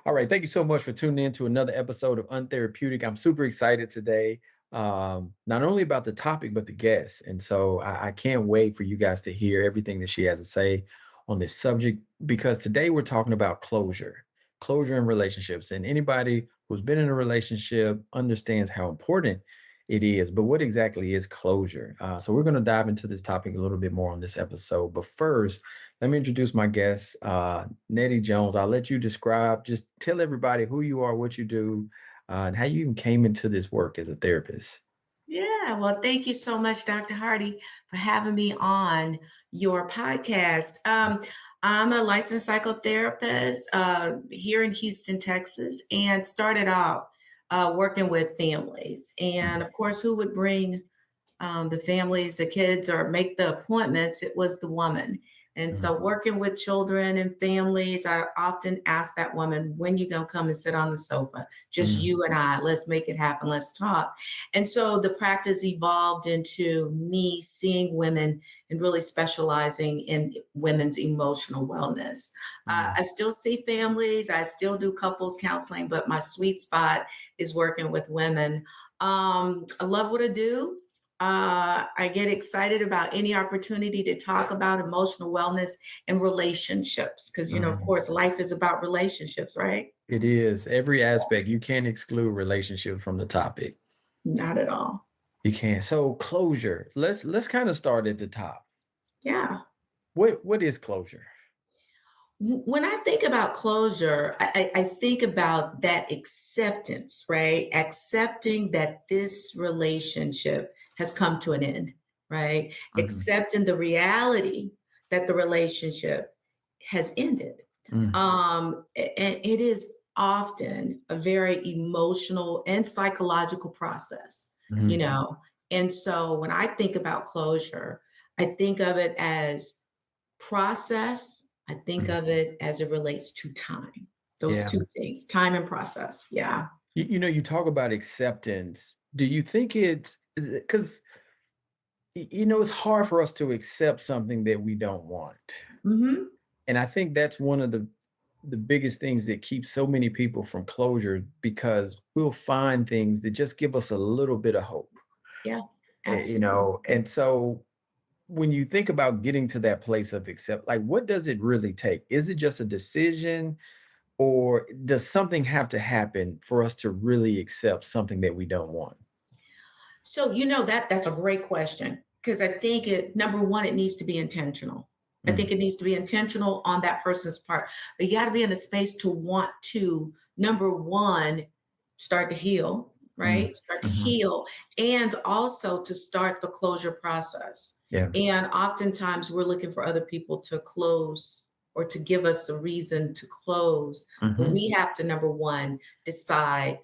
All right. Thank you so much for tuning in to another episode of Untherapeutic. I'm super excited today, not only about the topic, but the guests. And so I can't wait for you guys to hear everything that she has to say on this subject, because today we're talking about closure in relationships. And anybody who's been in a relationship understands how important it is. But what exactly is closure? So we're going to dive into this topic a little bit more on this episode. But first, let me introduce my guest, Nettie Jones. I'll let you describe, just tell everybody who you are, what you do, and how you even came into this work as a therapist. Yeah, well, thank you so much, Dr. Hardy, for having me on your podcast. I'm a licensed psychotherapist here in Houston, Texas, and started out working with families. And Mhm. of course, who would bring the families, the kids, or make the appointments? It was the woman. And Mhm. so, working with children and families, I often ask that woman, when you gonna come and sit on the sofa? Just Mhm. you and I. Let's make it happen. Let's talk. And so the practice evolved into me seeing women and really specializing in women's emotional wellness. Mhm. I still see families. I still do couples counseling, but my sweet spot is working with women. I love what I do. I get excited about any opportunity to talk about emotional wellness and relationships because, of Mhm. course, life is about relationships, right? It is every aspect. You can't exclude relationships from the topic. Not at all. You can't. So closure. Let's kind of start at the top. Yeah. What is closure? When I think about closure, I think about that acceptance, right? Accepting that this relationship has come to an end, right? Mhm. Accepting the reality that the relationship has ended. Mhm. And it is often a very emotional and psychological process, you Mhm. know? And so when I think about closure, I think of it as process. I think Mhm. of it as it relates to time. Those Yeah. two things, time and process. Yeah. You talk about acceptance. Do you think it's because it's hard for us to accept something that we don't want. Hmm. And I think that's one of the biggest things that keeps so many people from closure, because we'll find things that just give us a little bit of hope. Yeah, absolutely. And so when you think about getting to that place of accept, like, what does it really take? Is it just a decision, or does something have to happen for us to really accept something that we don't want? So that's a great question because I think it number one, it needs to be intentional. I think Mhm. it needs to be intentional on that person's part. But you got to be in a space to want to, number one, start to heal, Mhm. right? Start to Mhm. heal and also to start the closure process. Yeah. And oftentimes we're looking for other people to close or to give us a reason to close. But Mhm. we have to, number one, decide,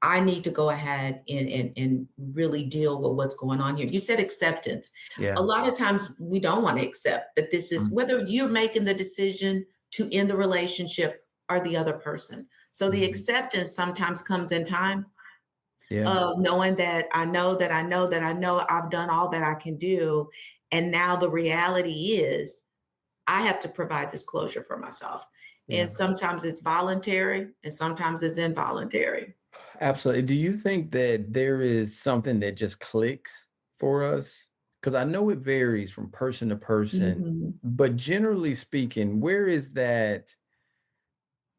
I need to go ahead and really deal with what's going on here. You said acceptance. A Yeah. lot of times we don't want to accept that this is Mhm. whether you're making the decision to end the relationship or the other person. So the Mhm. acceptance sometimes comes in time Yeah. of knowing that I know that I know that I know I've done all that I can do. And now the reality is I have to provide this closure for myself. Yeah. And sometimes it's voluntary and sometimes it's involuntary. Absolutely. Do you think that there is something that just clicks for us? Because I know it varies from person to person, Mhm. but generally speaking, where is that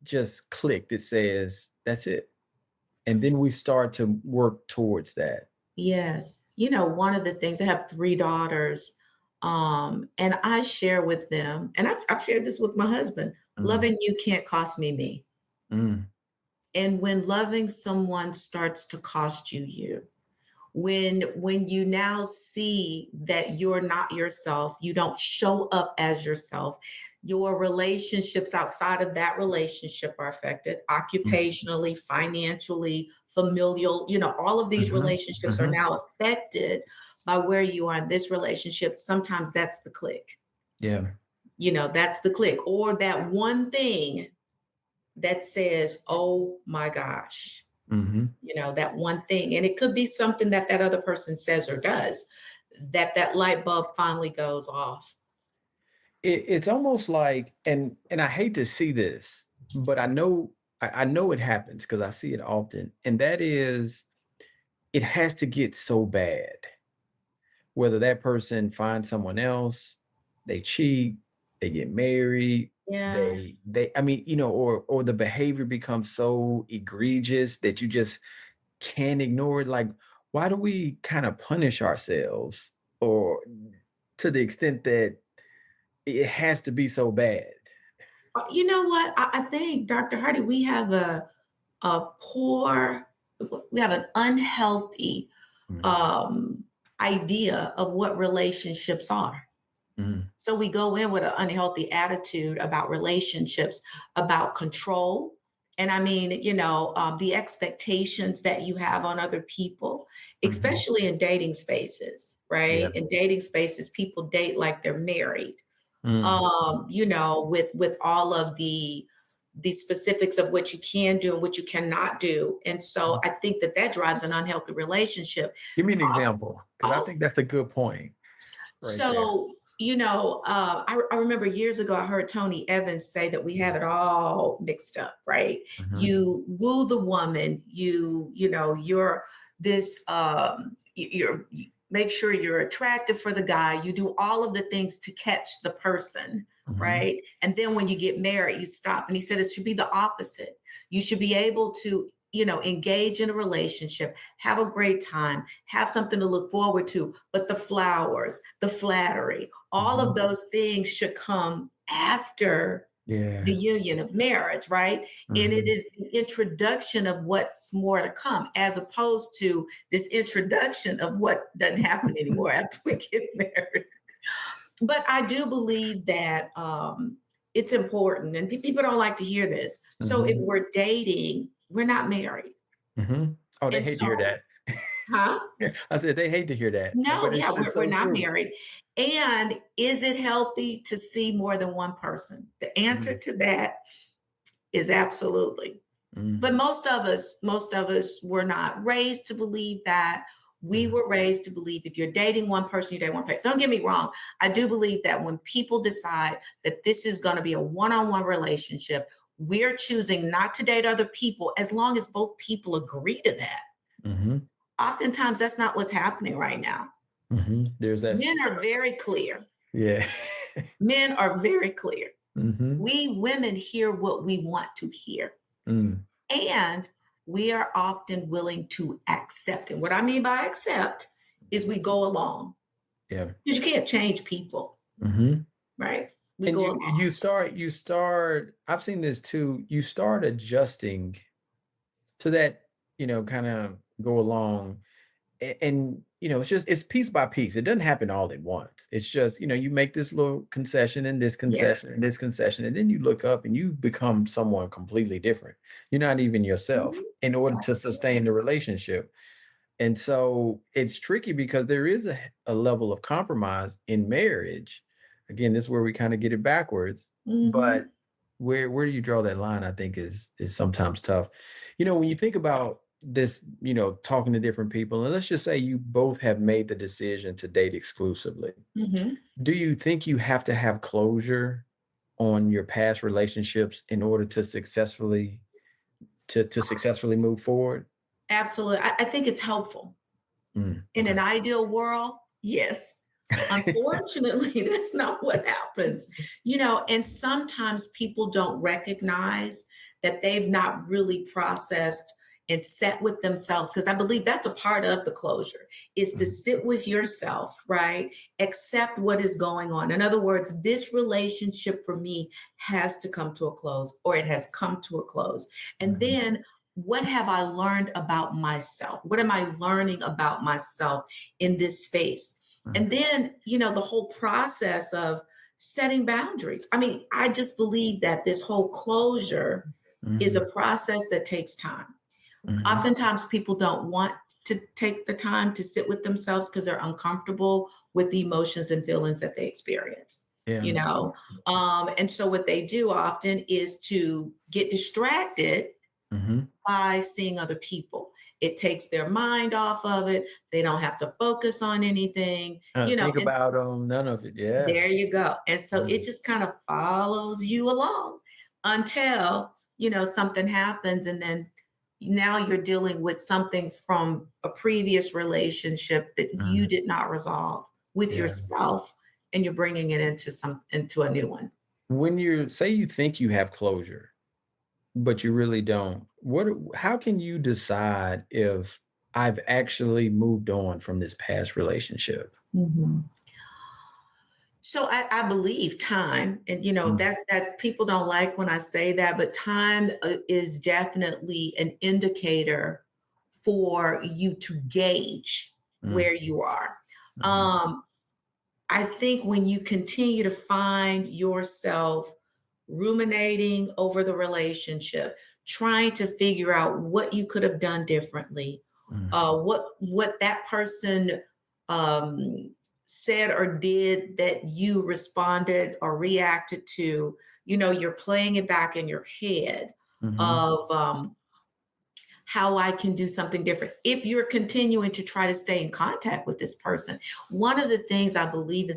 just click that says, that's it? And then we start to work towards that. Yes. One of the things I have 3 daughters, and I share with them, and I've shared this with my husband, Mm, loving you can't cost me me. mm, And when loving someone starts to cost you you, when you now see that you're not yourself, you don't show up as yourself, your relationships outside of that relationship are affected mm, occupationally, financially, familial, all of these mhm, relationships are mhm. now affected by where you are in this relationship. Sometimes that's the click. Yeah. That's the click or that one thing that says, "Oh my gosh, Mhm. That one thing. And it could be something that that other person says or does, that light bulb finally goes off. It's almost like, and I hate to see this, but I know it happens because I see it often, and that is it has to get so bad, whether that person finds someone else, they cheat, they get married, Yeah. they I mean, or the behavior becomes so egregious that you just can't ignore it. Like, why do we kind of punish ourselves, or to the extent that it has to be so bad? You know what? I think, Dr. Hardy, a poor, we have an unhealthy Mhm, um, idea of what relationships are. mhm, So we go in with an unhealthy attitude about relationships, about control. And I mean, the expectations that you have on other people, mhm. especially in dating spaces, Yeah. right? In dating spaces, people date like they're married, Mm. with all of the specifics of what you can do and what you cannot do. And so I think that that drives an unhealthy relationship. Give me an Al- example, because I Also, think that's a good point right there. so, I remember years ago, I heard Tony Evans say that we have it all mixed up, right? Mhm, You woo the woman, you're this, you make sure you're attractive for the guy, you do all of the things to catch the person, mhm, right? And then when you get married, you stop. And he said it should be the opposite. You should be able to, engage in a relationship, have a great time, have something to look forward to. But the flowers, the flattery, all of mhm. those things should come after the Yeah. union of marriage, right? And it Mhm. is the introduction of what's more to come, as opposed to this introduction of what doesn't happen anymore after we get married. But I do believe that it's important, and people don't like to hear this. So if Mhm, we're dating, we're not married. mhm. Oh, they And hate to hear so, that. huh? I said they hate to hear that, No, but yeah, it's just we're so not true. married. And is it healthy to see more than one person? The answer Mm, to that is absolutely. But mhm, most of us were not raised to believe that. We mhm, were raised to believe if you're dating one person, you date one person. Don't get me wrong. I do believe that when people decide that this is going to be a one-on-one relationship, we're choosing not to date other people as long as both people agree to that. mhm, Oftentimes, that's not what's happening right now. mhm. There's that Men are very clear. yeah. Men are very clear. Mhm, We women hear what we want to hear, mm, and we are often willing to accept. And what I mean by accept is we go along, yeah. because you can't change people, Mhm. right? We And go along. you start I've seen this too, you start adjusting to that, kinda go along. And it's piece by piece. It doesn't happen all at once. It's just, you make this little concession and this Yes. concession and this concession, and then you look up and you become someone completely different. You're not even yourself Mhm. in order to sustain Absolutely. the relationship. And so it's tricky because there is a level of compromise in marriage. Again, this is where we kind of get it backwards. But Mhm. where do you draw that line? I think is sometimes tough. When you think about this, talking to different people, and let's just say you both have made the decision to date exclusively. Mhm. Do you think you have to have closure on your past relationships in order to successfully move forward? Absolutely. I think it's helpful. In Okay. an ideal world, yes. Unfortunately, that's not what happens. And sometimes people don't recognize that they've not really processed and sat with themselves, because I believe that's a part of the closure, is to Mhm, sit with yourself, right? Accept what is going on. In other words, this relationship for me has to come to a close, or it has come to a close. And mhm, then what have I learned about myself? What am I learning about myself in this space? mhm, And then, the whole process of setting boundaries. I mean, I just believe that this whole closure is mhm, a process that takes time. mhm. Oftentimes, people don't want to take the time to sit with themselves because they're uncomfortable with the emotions and feelings that they experience. Yeah. And so what they do often is to get distracted Mhm. by seeing other people. It takes their mind off of it. They don't have to focus on anything, Think and about none of it. Yeah. there you go. And so it Mm, just kind of follows you along until, something happens. And then now you're dealing with something from a previous relationship that you mm, did not resolve with yeah. yourself, and you're bringing it into a new one. When you say you think you have closure, but you really don't, how can you decide if I've actually moved on from this past relationship? Mhm. So I believe time, and Mm, that people don't like when I say that, but time is definitely an indicator for you to gauge mm, where you are. mhm, Um, I think when you continue to find yourself ruminating over the relationship, trying to figure out what you could have done differently, mm, what that person um, said or did that you responded or reacted to, you're playing it back in your head mhm, of how I can do something different. If you're continuing to try to stay in contact with this person, one of the things I believe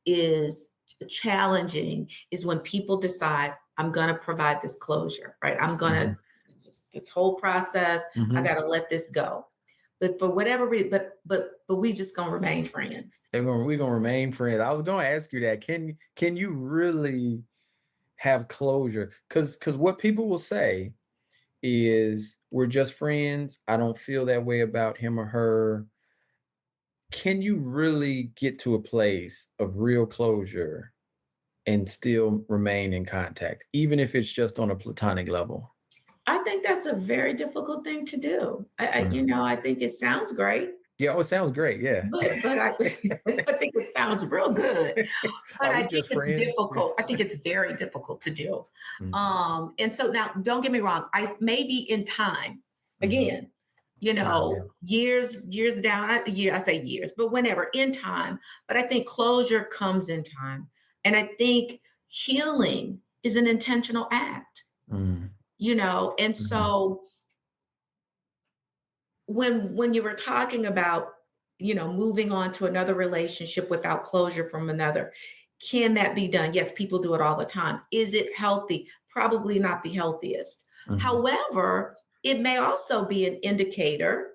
is challenging is when people decide I'm going to provide this closure, right? I'm going to mhm, this whole process. I mhm. got to let this go. But for whatever reason, but we just gonna remain friends. We're gonna remain friends. I was gonna ask you that. Can you really have closure? Because what people will say is we're just friends. I don't feel that way about him or her. Can you really get to a place of real closure and still remain in contact, even if it's just on a platonic level? I think that's a very difficult thing to do. Mm. I think it sounds great. Yeah, oh, it sounds great. Yeah. But I I think it sounds real good, but Are I we think just it's friends? difficult. I think it's very difficult to do. Mm, And so now don't get me wrong, I maybe in time, mhm. again, Time, yeah. years down, I say years, but whenever in time, but I think closure comes in time. And I think healing is an intentional act, Mm, and mhm, so when you were talking about moving on to another relationship without closure from another, can that be done? Yes, people do it all the time. Is it healthy? Probably not the healthiest. mhm, However, it may also be an indicator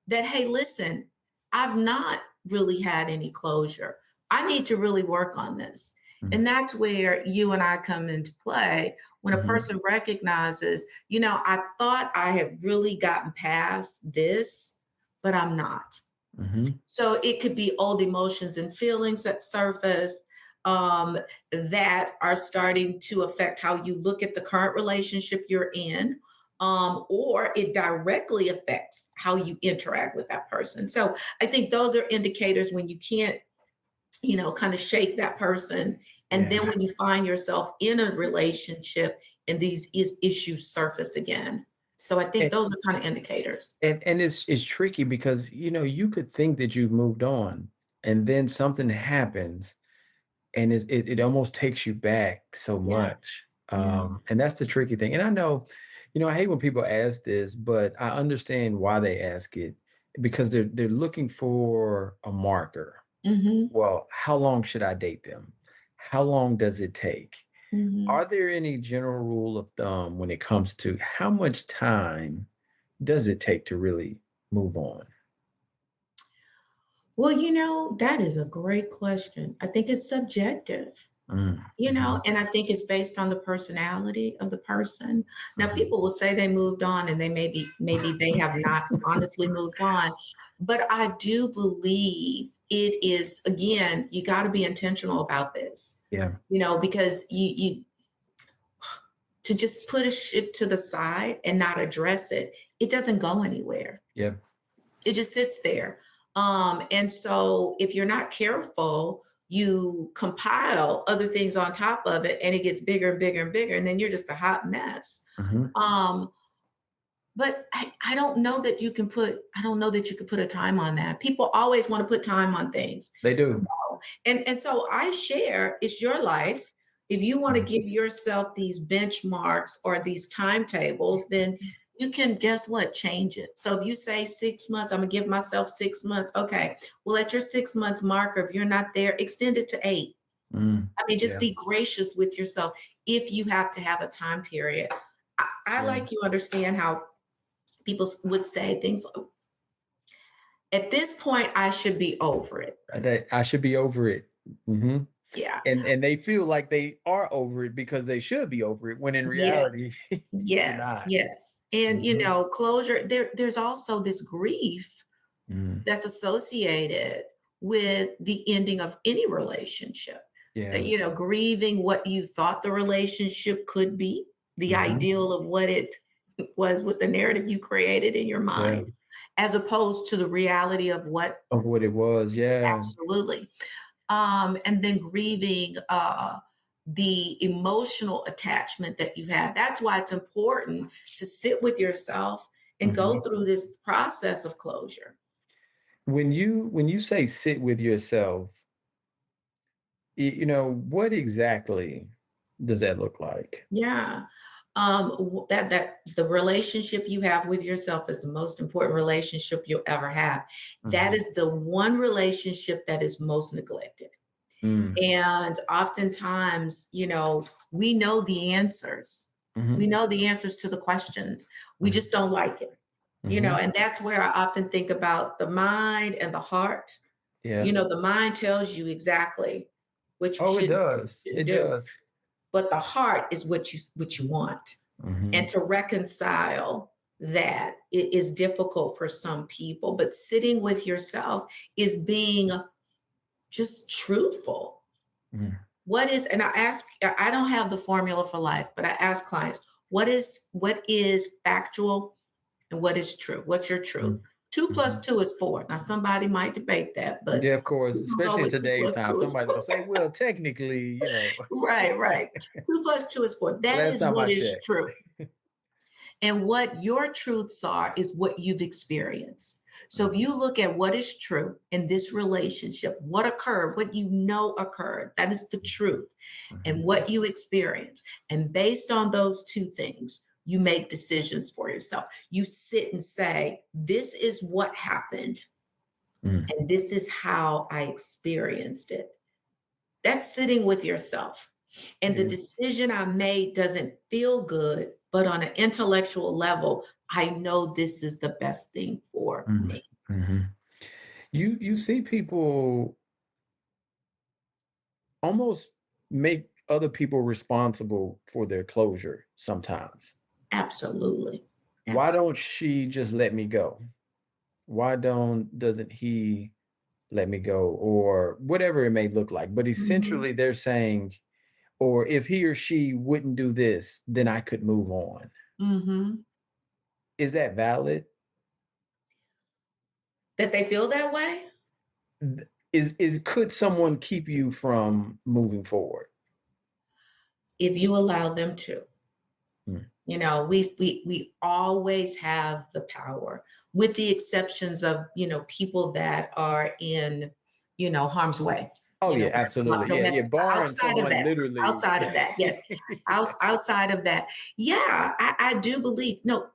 that, hey, listen, I've not really had any closure. I need to really work on this. mm, And that's where you and I come into play. When a mhm, person recognizes, I thought I had really gotten past this, but I'm not. mhm. So it could be old emotions and feelings that surface, um, that are starting to affect how you look at the current relationship you're in, or it directly affects how you interact with that person. So I think those are indicators when you can't, kind of shake that person. And then Yeah. when you find yourself in a relationship and these issues surface again. So I think And those are kind of indicators. it's tricky because, you could think that you've moved on, and then something happens, and it almost takes you back so Yeah. much, Yeah. and that's the tricky thing, and I know, I hate when people ask this, but I understand why they ask it, because they're looking for a marker. Hmm. Well, how long should I date them? How long does it take? Hmm. Are there any general rule of thumb when it comes to how much time does it take to really move on? Well, that is a great question. I think it's subjective, Mm, mhm, and I think it's based on the personality of the person. Now, mhm. people will say they moved on and they maybe they have not honestly moved on. But I do believe it is, again, you got to be intentional about this, Yeah, because you to just push it to the side and not address it, it doesn't go anywhere. yeah, It just sits there. And so if you're not careful, you compile other things on top of it and it gets bigger and bigger and bigger. And then you're just a hot mess. mhm. Um, but I don't know that I don't know that you could put a time on that. People always want to put time on things. They do. And so I share, it's your life. If you want to Mhm, give yourself these benchmarks or these timetables, then you can, guess what, change it. So if you say 6 months, I'm gonna give myself 6 months. Okay. Well, at your 6 months marker, if you're not there, extend it to 8. Mm. I mean, just Yeah. be gracious with yourself if you have to have a time period. I Yeah. like you understand how people would say things like, at this point, I should be over it. That I should be over it. Hmm. Yeah. And they feel like they are over it because they should be over it when in Yeah. reality you're Yes. not. Yes. And Hmm. closure, there's also this grief Mm. that's associated with the ending of any relationship. Yeah. Grieving what you thought the relationship could be, the Hmm. ideal of what it was with the narrative you created in your Yeah. mind, as opposed to the reality of what Of what it was. Yeah. absolutely. And then grieving the emotional attachment that you've had. That's why it's important to sit with yourself and go Hmm. through this process of closure. When you say sit with yourself, what exactly does that look like? Yeah. That the relationship you have with yourself is the most important relationship you'll ever have. That Hmm. is the one relationship that is most neglected. Mm. And oftentimes, we know the answers. We Hmm. know the answers to the questions. We Hmm. just don't like it. Hmm. And that's where I often think about the mind and the heart. Yeah. The mind tells you exactly what you Oh, it should does. It do, does. but the heart is what you want. And Hmm. to reconcile that, it is difficult for some people, but sitting with yourself is being just truthful. And I don't have the formula for life, but I ask clients, what is factual and what is true? What's your truth? Two plus Hmm. two is four. Now somebody might debate that, but Yeah, of course, we're gonna go especially in with two today's plus time, two is somebody's four. gonna say, "Well, technically, Right, right. Two plus two is four. That last is time I what is checked." true. And what your truths are is what you've experienced. So if Mhm, you look at what is true in this relationship, what occurred, what you know occurred, that is the truth, and mhm, what you experience. And based on those two things, you make decisions for yourself. You sit and say, this is what happened, mhm, and this is how I experienced it. That's sitting with yourself. And the yeah, decision I made doesn't feel good, but on an intellectual level, I know this is the best thing for mhm, me. mhm. You see people almost make other people responsible for their closure sometimes. Absolutely. Why Absolutely. don't she just let me go? Why doesn't he let me go? Or whatever it may look like. But Mhm. essentially they're saying, or if he or she wouldn't do this, then I could move on. Mhm. Is that valid? That they feel that way? Is could someone keep you from moving forward? If you allow them to. Mm. We always have the power, with the exceptions of, people that are in, harm's way, Oh yeah, where absolutely. Yeah, yeah. domestic, Barring outside of someone that, literally. yes. Outside of that. Yeah, I do believe. No,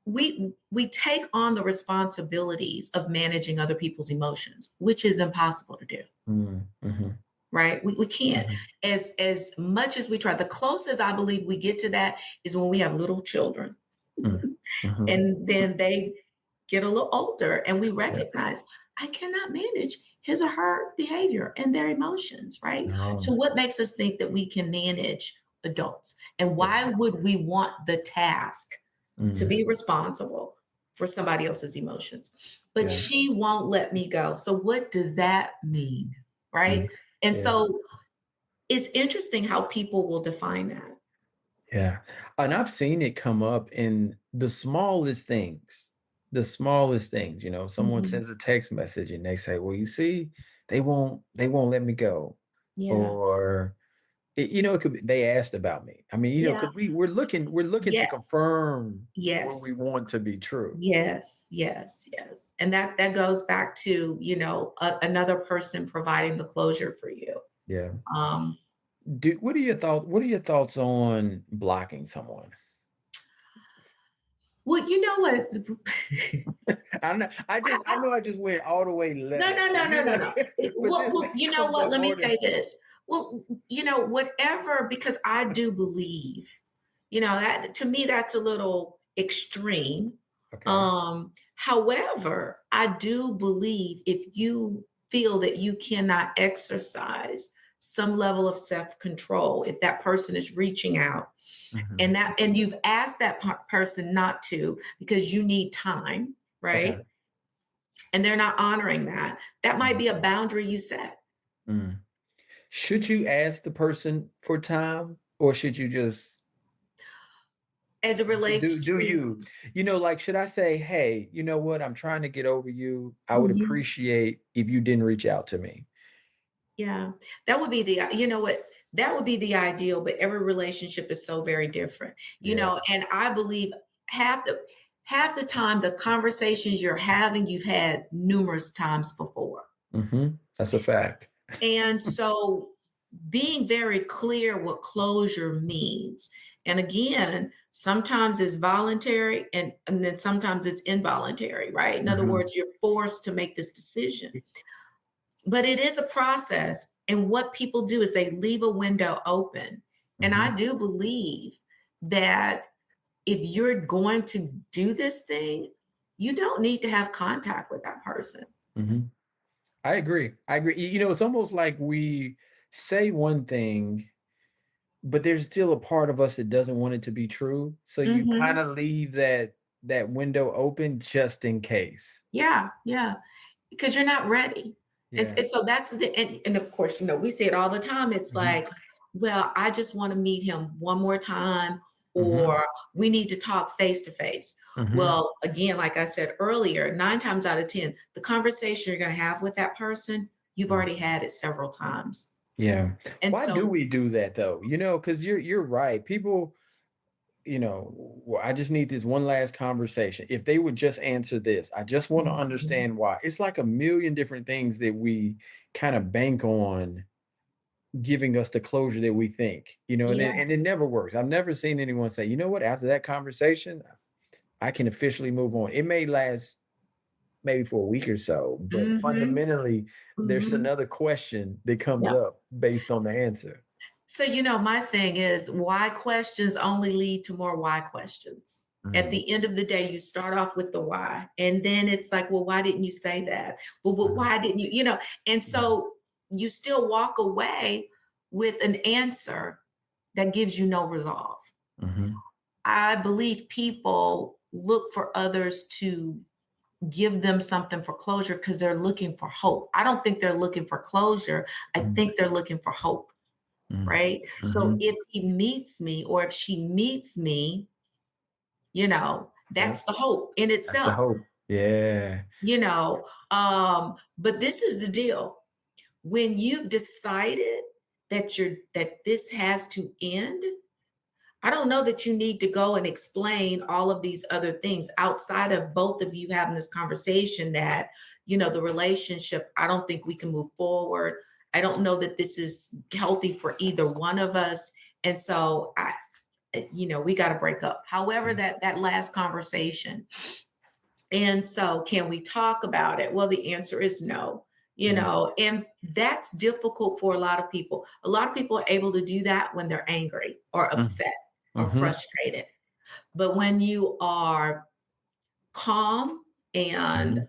we take on the responsibilities of managing other people's emotions, which is impossible to do. Mm, mhm, Right? We can't. mhm, As much as we try, the closest I believe we get to that is when we have little children. mm, mhm. And then they get a little older and we Yeah. recognize, I cannot manage his or her behavior and their emotions, right? No. So what makes us think that we can manage adults? And Yeah. why would we want the task to Mm, be responsible for somebody else's emotions? But yeah. she won't let me go. So what does that mean? Mm, Right? And yeah. so it's interesting how people will define that. Yeah. And I've seen it come up in the smallest things. The smallest things, someone Mhm. sends a text message and they say, "Well, you see, they won't let me go." Yeah. Or it could be they asked about me. I mean, Yeah. because we're looking to Yes. confirm what we Yes. want to be true. Yes, yes, yes. And that goes back to, another person providing the closure for you. Yeah. Um, What are your thoughts on blocking someone? Well, you know what? I know I just went all the way No, left, no, but no, no, no, no. but Well, this well, you know comes what? up Let me more than say this. Well, whatever, because I do believe, that to me that's a little extreme. okay. However, I do believe if you feel that you cannot exercise some level of self-control, if that person is reaching out Mhm. and you've asked that person not to because you need time, Okay. right? And they're not honoring that, that might Mhm. be a boundary you set Mm. Should you ask the person for time, or should you just as it relates do to. you? Like, should I say, "Hey, you know what? I'm trying to get over you. I would Mhm. appreciate if you didn't reach out to me." Yeah, that would be that would be the ideal, but every relationship is so very different, Yeah. and I believe half the half the time the conversations you're having, you've had numerous times before. That's a fact. And so being very clear what closure means. And again, sometimes it's voluntary and then sometimes it's involuntary, right? In other Mhm. words, you're forced to make this decision. But it is a process. And what people do is they leave a window open. And I Mhm. do believe that if you're going to do this thing, you don't need to have contact with that person. Mhm. I agree. I agree. It's almost like we say one thing, but there's still a part of us that doesn't want it to be true. So you kind Mhm. of leave that window open just in case. Yeah, yeah. Because you're not ready. Yeah. And so that's and of course, we say it all the time. It's Mhm. like, well, I just want to meet him one more time, Mhm. or we need to talk face to face. Mhm. Well, again, like I said earlier, 9 times out of 10, the conversation you're going to have with that person, you've Mhm. already had it several times. Yeah. And Why do so, we do that though? Because you're right. People, well, I just need this one last conversation. If they would just answer this, I just want to mhm, understand why. It's like a million different things that we kind of bank on giving us the closure that we think, and yes. it never works. I've never seen anyone say, you know what, after that conversation, I can officially move on. It may last maybe for a week or so, but Hmm. fundamentally, there's Hmm. another question that comes Yeah. up based on the answer. So, my thing is why questions only lead to more why questions. At Mhm, the end of the day, you start off with the why. And then it's like, well, why didn't you say that? Well, mhm, why didn't you, And mhm, so you still walk away with an answer that gives you no resolve. mhm, I believe people look for others to give them something for closure because they're looking for hope. I don't think they're looking for closure. I mhm, think they're looking for hope, mhm, right? So mhm. if he meets me or if she meets me, Yep, that's the hope in that's the itself, hope. Yeah. but this is the deal. When you've decided that this has to end, I don't know that you need to go and explain all of these other things outside of both of you having this conversation that, the relationship, I don't think we can move forward. I don't know that this is healthy for either one of us. And so we got to break up. However, that last conversation. And so can we talk about it? Well, the answer is no. Mhm, And that's difficult for a lot of people. A lot of people are able to do that when they're angry or mhm, upset or mhm, frustrated. But when you are calm and mhm,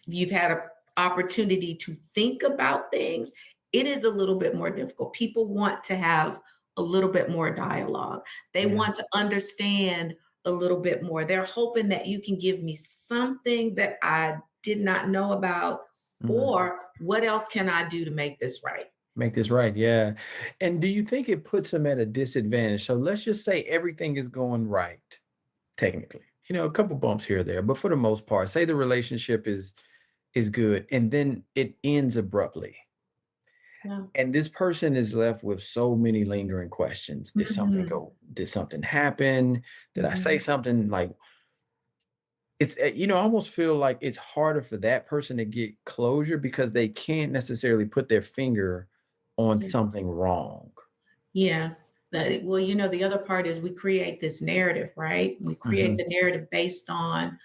you've had an opportunity to think about things, it is a little bit more difficult. People want to have a little bit more dialogue. They yeah, want to understand a little bit more. They're hoping that you can give me something that I did not know about, mhm. or what else can I do to make this right? Make this right, yeah. And do you think it puts them at a disadvantage? So let's just say everything is going right, technically. A couple bumps here or there, but for the most part, say the relationship is good and then it ends abruptly. Yeah. And this person is left with so many lingering questions. Did something Mhm. go? Did something happen? Did I say Mhm. something like I almost feel like it's harder for that person to get closure because they can't necessarily put their finger on Yeah. something wrong. Yes. Well, the other part is we create this narrative, right? We create Mhm. the narrative based on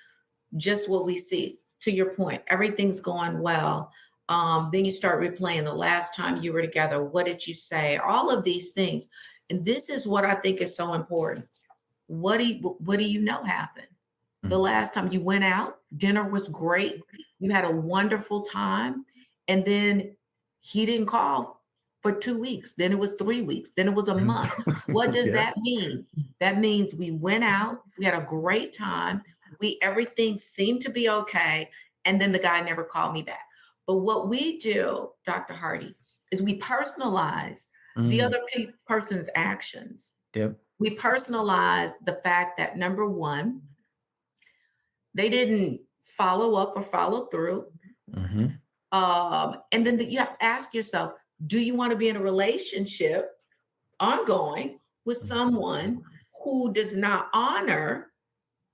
just what we see. To your point, everything's going well. Then you start replaying the last time you were together. What did you say? All of these things. And this is what I think is so important. What do you know happened? The Mm. last time you went out, dinner was great. You had a wonderful time. And then he didn't call for 2 weeks. Then it was 3 weeks. Then it was a Mhm. month. What does Yeah. that mean? That means we went out, we had a great time, everything seemed to be okay, and then the guy never called me back. But what we do, Dr. Hardy, is we personalize the Mm. other person's actions. Yep. We personalize the fact that number one, they didn't follow up or follow through. Mhm. And then you have to ask yourself, do you want to be in a relationship ongoing with Mm. someone who does not honor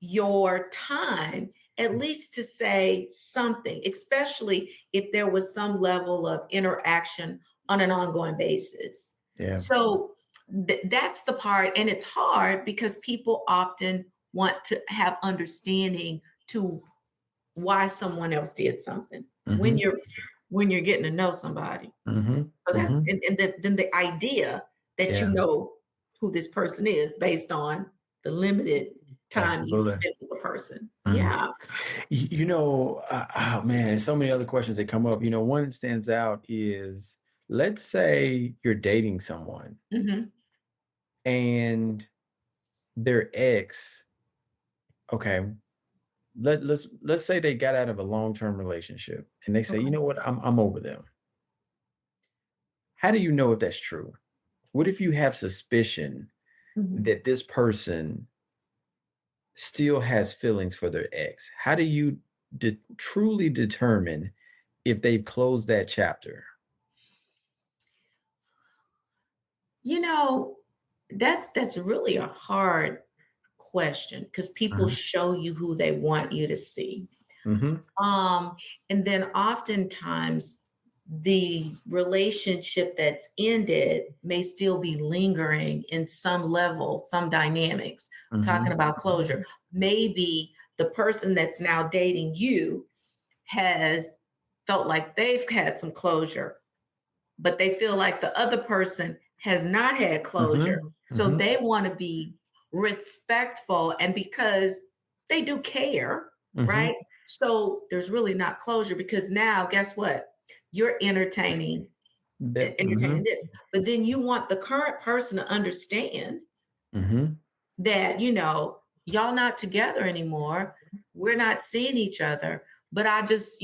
your time, at least to say something, especially if there was some level of interaction on an ongoing basis. Yeah. So that's the part. And it's hard because people often want to have understanding to why someone else did something when Mhm. you're getting to know somebody. Mhm. So that's Mhm. then the idea that you Yeah. know who this person is based on the limited time you've Absolutely. spent with the person. Mhm. Yeah. Oh man, there's so many other questions that come up. One that stands out is, let's say you're dating someone Mhm. and their ex, okay, let's say they got out of a long-term relationship and they say, you Okay. know what, I'm over them. How do you know if that's true? What if you have suspicion Mhm. that this person still has feelings for their ex? How do you truly determine if they've closed that chapter? You know, that's really a hard question because people Mhm. show you who they want you to see. Mhm. Um, and then oftentimes the relationship that's ended may still be lingering in some level, some dynamics. Talking Mhm. about closure. Maybe the person that's now dating you has felt like they've had some closure, but they feel like the other person has not had closure. Mhm. So Mhm. they want to be respectful and because they do care, Mhm. right? So there's really not closure because now guess what? You're entertaining Mhm. this. But then you want the current person to understand Mhm. that, y'all not together anymore. We're not seeing each other, but I just,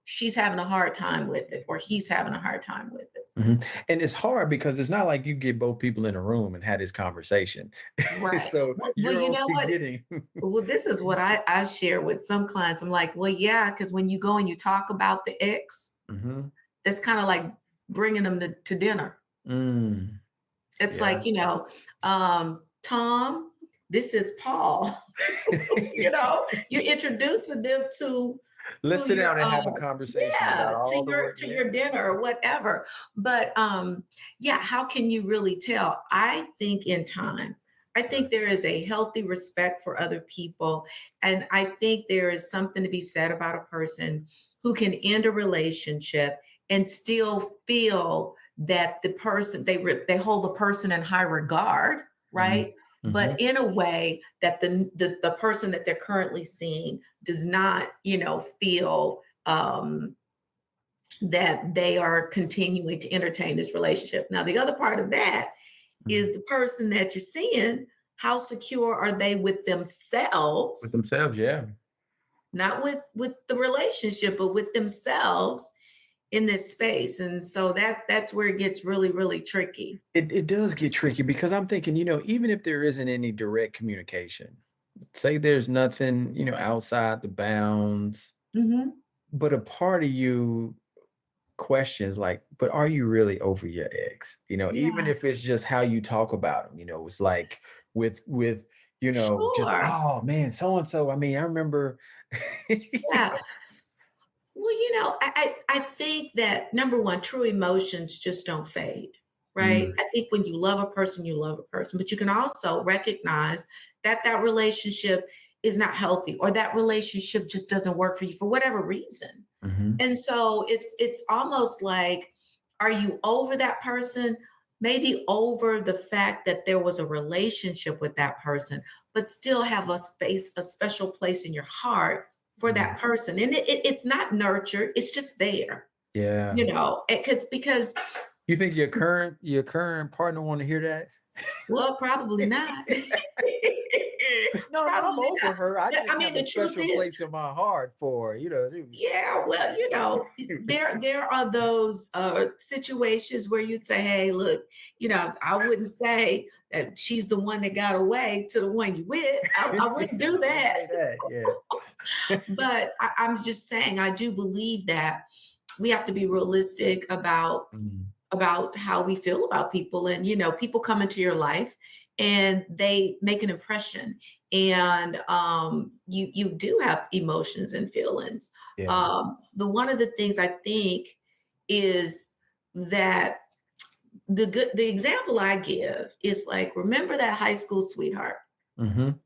she's having a hard time with it or he's having a hard time with it. Mhm. And it's hard because it's not like you get both people in a room and had this conversation. Right. So Well, you're you only know what? getting Well, this is what I share with some clients. I'm like, well, yeah, because when you go and you talk about the ex, Mhm. that's kind of like bringing them to dinner. Mm. It's Yeah. like, Tom, this is Paul. You're introducing them Let's to sit your down and have a conversation about yeah, to all the your work. to Yeah. your dinner or whatever. But yeah, how can you really tell? I think in time. I Right. think there is a healthy respect for other people. And I think there is something to be said about a person who can end a relationship and still feel that the person they hold the person in high regard, Mhm. right? But Mhm. in a way that the person that they're currently seeing does not, feel that they are continuing to entertain this relationship. Now, the other part of that Mhm. is the person that you're seeing, how secure are they with With themselves, themselves, yeah. not with the relationship, but with themselves in this space. And so that's where it gets really, really tricky. It does get tricky because I'm thinking, even if there isn't any direct communication, say there's nothing, outside the bounds, Mhm. but a part of you questions like, but are you really over your ex? Even Yeah, if it's just how you talk about them, it's like with, just, sure. oh man, so and so. I mean, I remember. Yeah. Well, I think that number one, true emotions just don't fade, right? Mm, I think when you love a person, you love a person, but you can also recognize that that relationship is not healthy or that relationship just doesn't work for you for whatever reason. mhm, And so it's almost like, are you over that person? Maybe over the fact that there was a relationship with that person, but still have a space, a special place in your heart for mm. that person. And it's not nurtured, it's just there, Yeah. because You think your current partner wanna hear that? well, probably not. No, no, I'm Probably over not. her. I I just mean, have a the truth special is, place in my heart for her, yeah, well, there are those situations where you say, "Hey, look, I wouldn't say that she's the one that got away to the one you with. I wouldn't do I wouldn't that." say that, yeah. But I'm just saying, I do believe that we have to be realistic Mm, about how we feel about people, and people come into your life and they make an impression, and you do have emotions and feelings. yeah. The one of the things I think is that the example I give is like, remember that high school sweetheart, Mhm,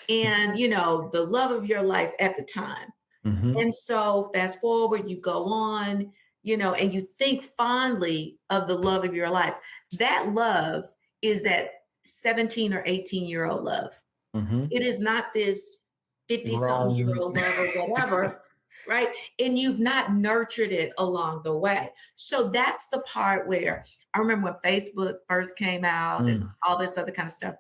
and the love of your life at the time. mhm. And so fast forward, you go on, and you think fondly of the love of your life. That love is that 17 or 18-year-old love. Mhm. It is not this 50 something year Grown. old love or whatever, right? And you've not nurtured it along the way. So that's the part where I remember when Facebook first came out and Mm, all this other kind of stuff,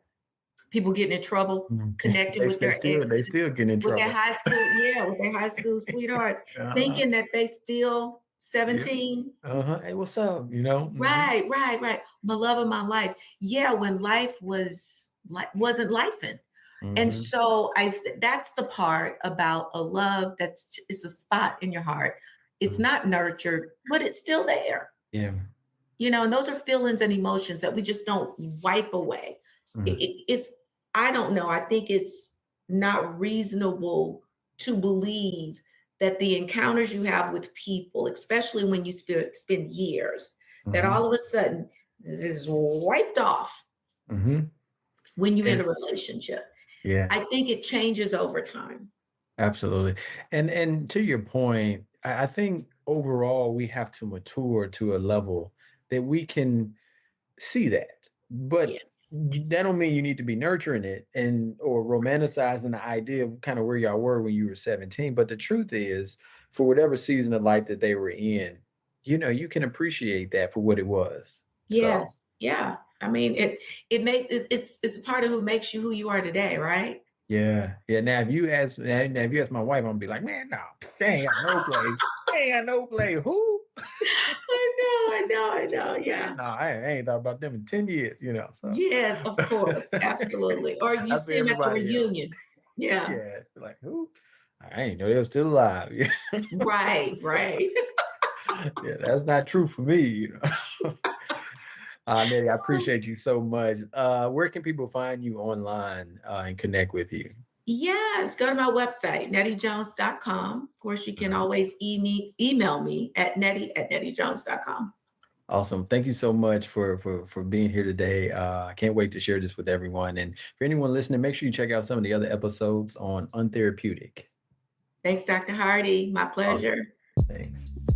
people getting in trouble, mm. connecting They with they their still they exes, still get in with their trouble. high school, yeah, with their high school sweethearts, Uh-huh. thinking that they still Yeah. 17. Uh-huh. "Hey, what's up?" Mhm, Right, right, right. The love of my life. Yeah, when life wasn't lifing. And mhm, so that's the part about a love that's it's a spot in your heart. It's mm. not nurtured, but it's still there. Yeah. And those are feelings and emotions that we just don't wipe away. Mm, It's, I don't know, I think it's not reasonable to believe that the encounters you have with people, especially when you spend years, that mhm, all of a sudden this is wiped off mhm. when you in And a relationship. yeah. I think it changes over time. Absolutely. And to your point, I think overall we have to mature to a level that we can see that. But Yes. that don't mean you need to be nurturing it and or romanticizing the idea of kind of where y'all were when you were 17. But the truth is, for whatever season of life that they were in, you can appreciate that for what it was. So Yes. Yeah. I mean, it's a part of who makes you who you are today, right? yeah. Yeah. Now if you ask my wife, I'm gonna be like, man, no, they ain't got no play. They ain't got no play. Who? I know. Yeah. No, I ain't thought about them in 10 years, so Yes, of course, absolutely. Or you that's for see them at the everybody else. reunion. Yeah. Yeah, like, "Who? I ain't know they were still alive." Yeah. Right, So, right. yeah, that's not true for me. Nettie, I appreciate you so much. Where can people find you online, and connect with you? Yes, go to my website, nettiejones.com. Of course, you can Alright. always email me at nettie@nettiejones.com. Awesome. Thank you so much for being here today. I can't wait to share this with everyone, and for anyone listening, make sure you check out some of the other episodes on Untherapeutic. Thanks, Dr. Hardy. My Awesome. pleasure. Thanks.